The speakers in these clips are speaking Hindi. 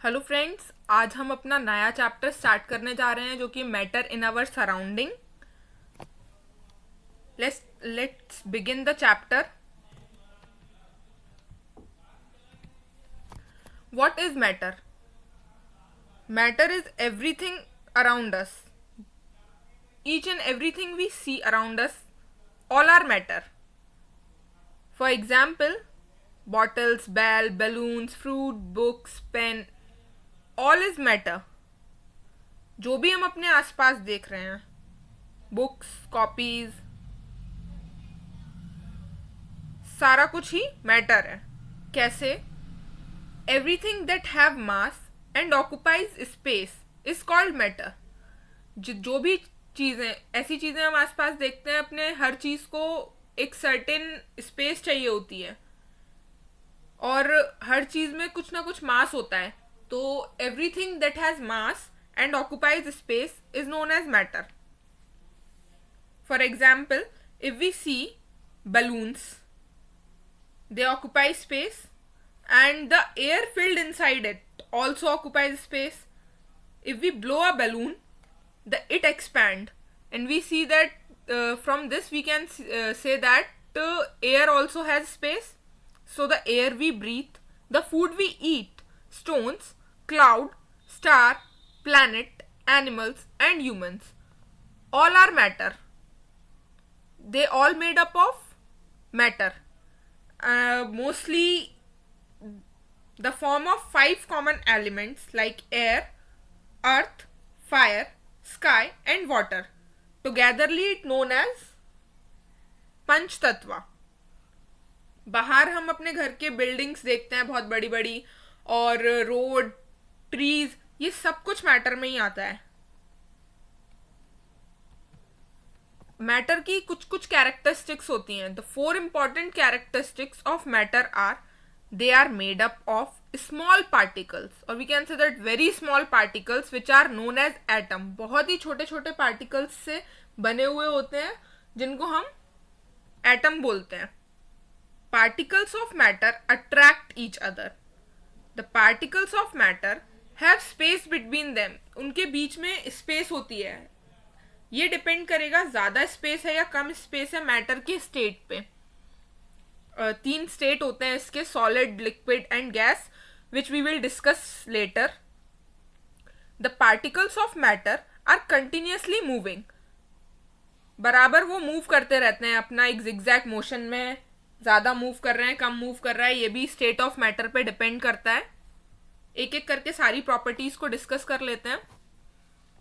हेलो फ्रेंड्स, आज हम अपना नया चैप्टर स्टार्ट करने जा रहे हैं जो कि matter in our surrounding. Let's begin the chapter. What is matter? Matter is everything around us. Each and everything we see around us, all are matter. For example, bottles, bell, balloons, fruit, books, pen, all is matter. जो भी हम अपने आसपास देख रहे हैं, बुक्स, कॉपीज, सारा कुछ ही मैटर है। कैसे? Everything that have mass and occupies space is called matter. जो भी चीज़ें, ऐसी चीज़ें हम आसपास देखते हैं, अपने हर चीज़ को एक सर्टेन स्पेस चाहिए होती है और हर चीज़ में कुछ ना कुछ मास होता है, तो everything that has mass and occupies space is known as matter. For example, if we see balloons, they occupy space, and the air filled inside it also occupies space. If we blow a balloon, it expand, and we see that from this we can say that air also has space. So the air we breathe, the food we eat, stones, cloud, star, planet, animals, and humans, all are matter. They all made up of matter. Mostly the form of 5 common elements like air, earth, fire, sky and water. Togetherly it known as पंच तत्व। बाहर हम अपने घर के बिल्डिंग्स देखते हैं बहुत बड़ी बड़ी, और रोड, ट्रीज, ये सब कुछ मैटर में ही आता है। मैटर की कुछ कुछ कैरेक्टरिस्टिक्स होती हैं। The 4 important characteristics of matter are: they are made up of small particles, or we can say that very small particles which are known as atom. बहुत ही छोटे छोटे पार्टिकल्स से बने हुए होते हैं जिनको हम एटम बोलते हैं। Particles of matter attract each other. The particles of matter have space between them. उनके बीच में स्पेस होती है। ये डिपेंड करेगा ज़्यादा स्पेस है या कम स्पेस है मैटर के स्टेट पे। 3 स्टेट होते हैं इसके: solid, liquid and gas, which we will discuss later. The particles of matter are continuously moving. बराबर वो मूव करते रहते हैं अपना एक जिगजैग मोशन में। ज़्यादा मूव कर रहे हैं, कम मूव कर रहा है, ये भी स्टेट ऑफ मैटर पे डिपेंड करता है। एक एक करके सारी प्रॉपर्टीज़ को डिस्कस कर लेते हैं।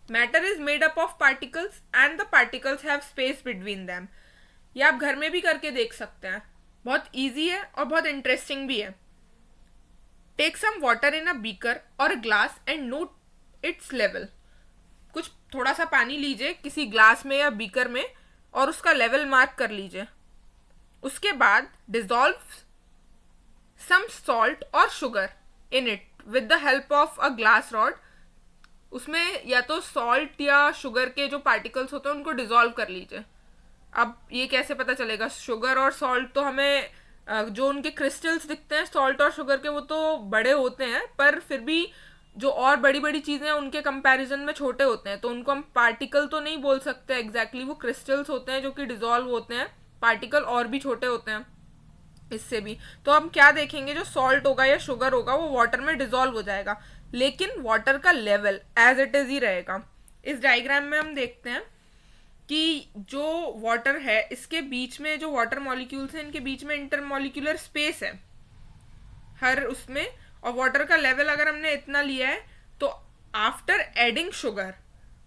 Matter is made up of particles and the particles have space between them. ये आप घर में भी करके देख सकते हैं, बहुत ईजी है और बहुत इंटरेस्टिंग भी है। Take some water in a beaker और a glass and note its level. कुछ थोड़ा सा पानी लीजिए किसी ग्लास में या बीकर में और उसका लेवल मार्क कर लीजिए। उसके बाद डिजॉल्व सम सॉल्ट और sugar in it with the help of a glass rod. उसमें या तो सॉल्ट या शुगर के जो पार्टिकल्स होते हैं उनको डिजॉल्व कर लीजिए। अब ये कैसे पता चलेगा? शुगर और सॉल्ट तो हमें जो उनके क्रिस्टल्स दिखते हैं सॉल्ट और शुगर के, वो तो बड़े होते हैं, पर फिर भी जो और बड़ी बड़ी चीज़ें हैं उनके कंपैरिजन में छोटे होते हैं, तो उनको हम पार्टिकल तो नहीं बोल सकते एग्जैक्टली। वो क्रिस्टल्स होते हैं जो कि डिजॉल्व होते हैं। पार्टिकल और भी छोटे होते हैं इससे भी। तो हम क्या देखेंगे, जो सॉल्ट होगा या शुगर होगा वो वाटर में डिजॉल्व हो जाएगा, लेकिन वाटर का लेवल एज इट इज ही रहेगा। इस डायग्राम में हम देखते हैं कि जो वाटर है इसके बीच में जो वाटर मॉलिक्यूल्स हैं इनके बीच में इंटरमॉलिक्यूलर स्पेस है हर उसमें, और वाटर का लेवल अगर हमने इतना लिया है तो आफ्टर एडिंग शुगर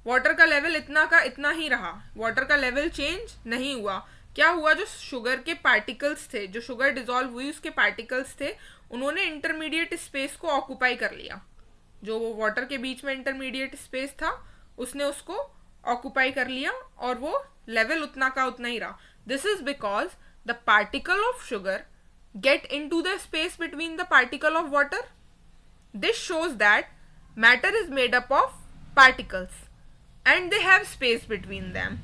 वाटर का लेवल इतना का इतना ही रहा। वाटर का लेवल चेंज नहीं हुआ। क्या हुआ? जो शुगर के पार्टिकल्स थे, जो शुगर डिजॉल्व हुई उसके पार्टिकल्स थे, उन्होंने इंटरमीडिएट स्पेस को ऑक्यूपाई कर लिया। जो वाटर के बीच में इंटरमीडिएट स्पेस था उसने उसको ऑक्यूपाई कर लिया और वो लेवल उतना का उतना ही रहा। This is because the particle of sugar get into the space between the particle of water. This shows that matter is made up of particles and they have space between them.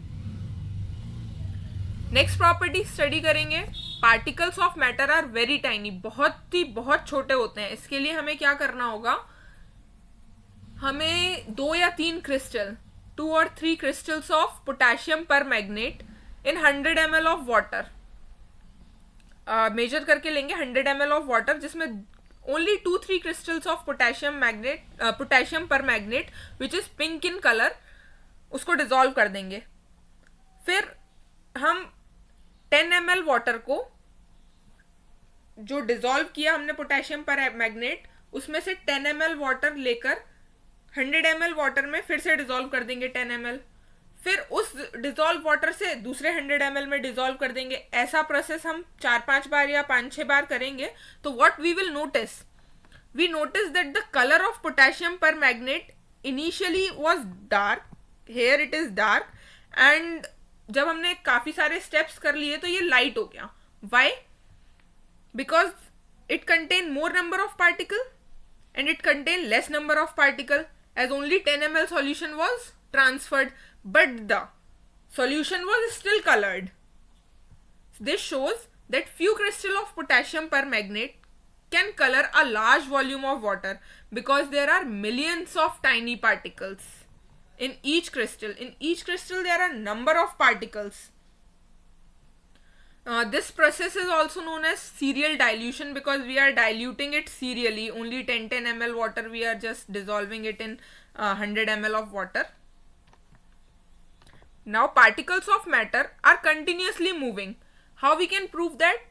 Next property study करेंगे। Particles of matter are very tiny. बहुत ही बहुत छोटे होते हैं। इसके लिए हमें क्या करना होगा? हमें 2 या 3 क्रिस्टल 2 और 3 क्रिस्टल्स ऑफ पोटेशियम पर magnet in 100 ml of water measure करके लेंगे 100 ml ऑफ वाटर जिसमें ओनली 2-3 क्रिस्टल्स ऑफ पोटेशियम पर magnet which is pink in colour उसको डिजोल्व कर देंगे. फिर हम 10 ml वाटर को जो डिजोल्व किया हमने पोटेशियम पर मैग्नेट उसमें से 10 ml वाटर लेकर 100 ml वाटर में फिर से डिजोल्व कर देंगे 10 ml. फिर उस डिजोल्व वाटर से दूसरे 100 ml में डिजोल्व कर देंगे. ऐसा प्रोसेस हम 4-5 बार या 5-6 बार करेंगे तो what we will notice, we notice that the colour of potassium permanganate initially was dark, here it is dark, and जब हमने काफी सारे स्टेप्स कर लिए तो ये लाइट हो गया. Why? Because it contain more number of particle and it contained less number of particle as only 10 ml solution was transferred, but the solution was still colored. This shows that few crystal of potassium permanganate can color a large volume of water because there are millions of tiny particles in each crystal. In each crystal there are number of particles. This process is also known as serial dilution because we are diluting it serially. Only 10 ml water we are just dissolving it in 100 ml of water. Now particles of matter are continuously moving. How we can prove that?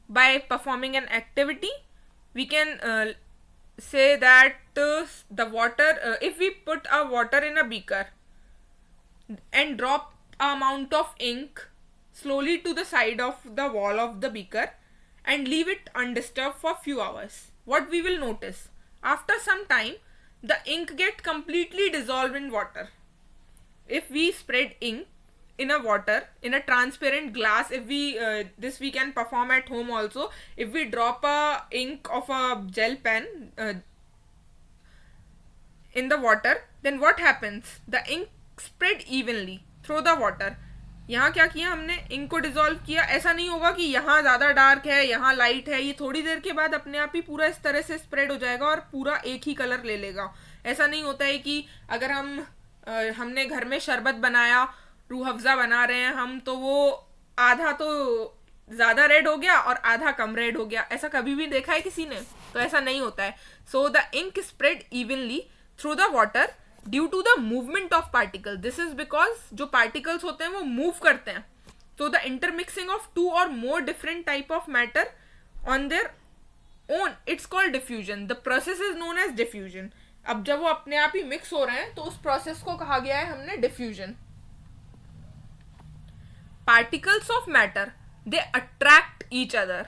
By performing an activity. We can say that the water, if we put a water in a beaker and drop a amount of ink slowly to the side of the wall of the beaker and leave it undisturbed for few hours, what we will notice? After some time, the ink get completely dissolved in water. If we spread ink in a water, in a transparent glass, if we this we can perform at home also. If we drop a ink of a gel pen in the water, then what happens? The ink spread evenly through the water. यहाँ क्या किया हमने, इंक को डिजोल्व किया. ऐसा नहीं होगा कि यहाँ ज़्यादा डार्क है यहाँ लाइट है, ये थोड़ी देर के बाद अपने आप ही पूरा इस तरह से स्प्रेड हो जाएगा और पूरा एक ही कलर ले लेगा. ऐसा नहीं होता है कि अगर हमने घर में शरबत बनाया, रूह अफ़ज़ा बना रहे हैं हम, तो वो आधा तो ज़्यादा रेड हो गया और आधा कम रेड हो गया. ऐसा कभी भी देखा है किसी ने? तो ऐसा नहीं होता है. So the ink spread evenly through the water due to the movement of particle. This is because जो पार्टिकल्स होते हैं वो मूव करते हैं. तो the intermixing of 2 or more different type of matter on their own, it's called diffusion. The process is known as diffusion. अब जब वो अपने आप ही मिक्स हो रहे हैं तो उस प्रोसेस को कहा गया है हमने diffusion. Particles of matter they attract each other.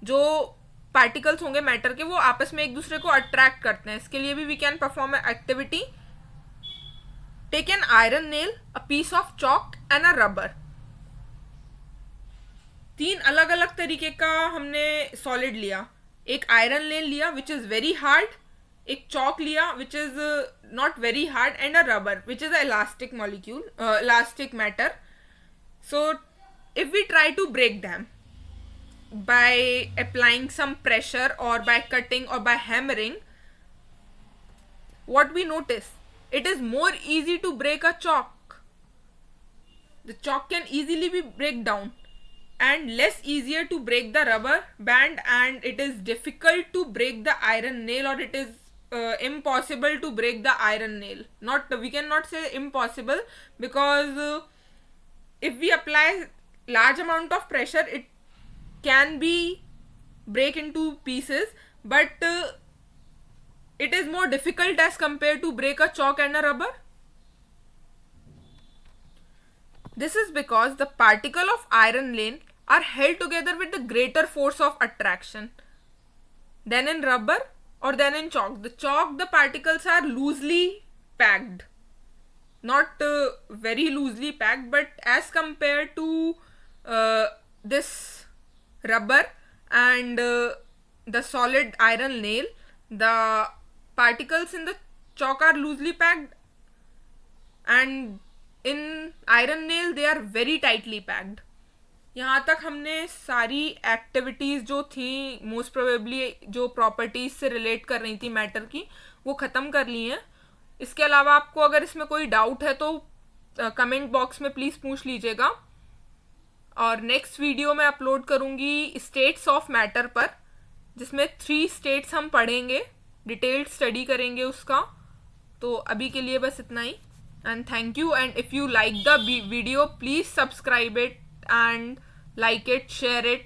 जो पार्टिकल्स होंगे मैटर के वो आपस में एक दूसरे को अट्रैक्ट करते हैं. इसके लिए भी we can perform activity. Take an iron nail, a piece of chalk and a rubber. 3 अलग अलग तरीके का हमने सॉलिड लिया. एक आयरन नेल लिया विच इज वेरी हार्ड, एक चॉक लिया which is not very hard, and a rubber which is elastic molecule, elastic matter. So if we try to break them by applying some pressure or by cutting or by hammering, what we notice? It is more easy to break a chalk. The chalk can easily be break down and less easier to break the rubber band, and it is difficult to break the iron nail, or it is impossible to break the iron nail. We cannot say impossible because if we apply large amount of pressure, it can be break into pieces, but it is more difficult as compared to break a chalk and a rubber. This is because the particle of iron nail are held together with the greater force of attraction than in rubber or than in chalk. The chalk, the particles are loosely packed, not very loosely packed, but as compared to this rubber and the solid iron nail, the particles in the chalk are loosely packed, and in iron nail they are very tightly packed. यहाँ तक हमने सारी एक्टिविटीज़ जो थी मोस्ट प्रोबेबली जो प्रॉपर्टीज से रिलेट कर रही थी मैटर की वो ख़त्म कर ली हैं. इसके अलावा आपको अगर इसमें कोई डाउट है तो कमेंट बॉक्स में प्लीज़ पूछ लीजिएगा। और नेक्स्ट वीडियो में अपलोड करूँगी स्टेट्स ऑफ मैटर पर, जिसमें 3 स्टेट्स हम पढ़ेंगे, डिटेल्ड स्टडी करेंगे उसका। तो अभी के लिए बस इतना ही, and thank you. And if you like the video please subscribe it and like it, share it,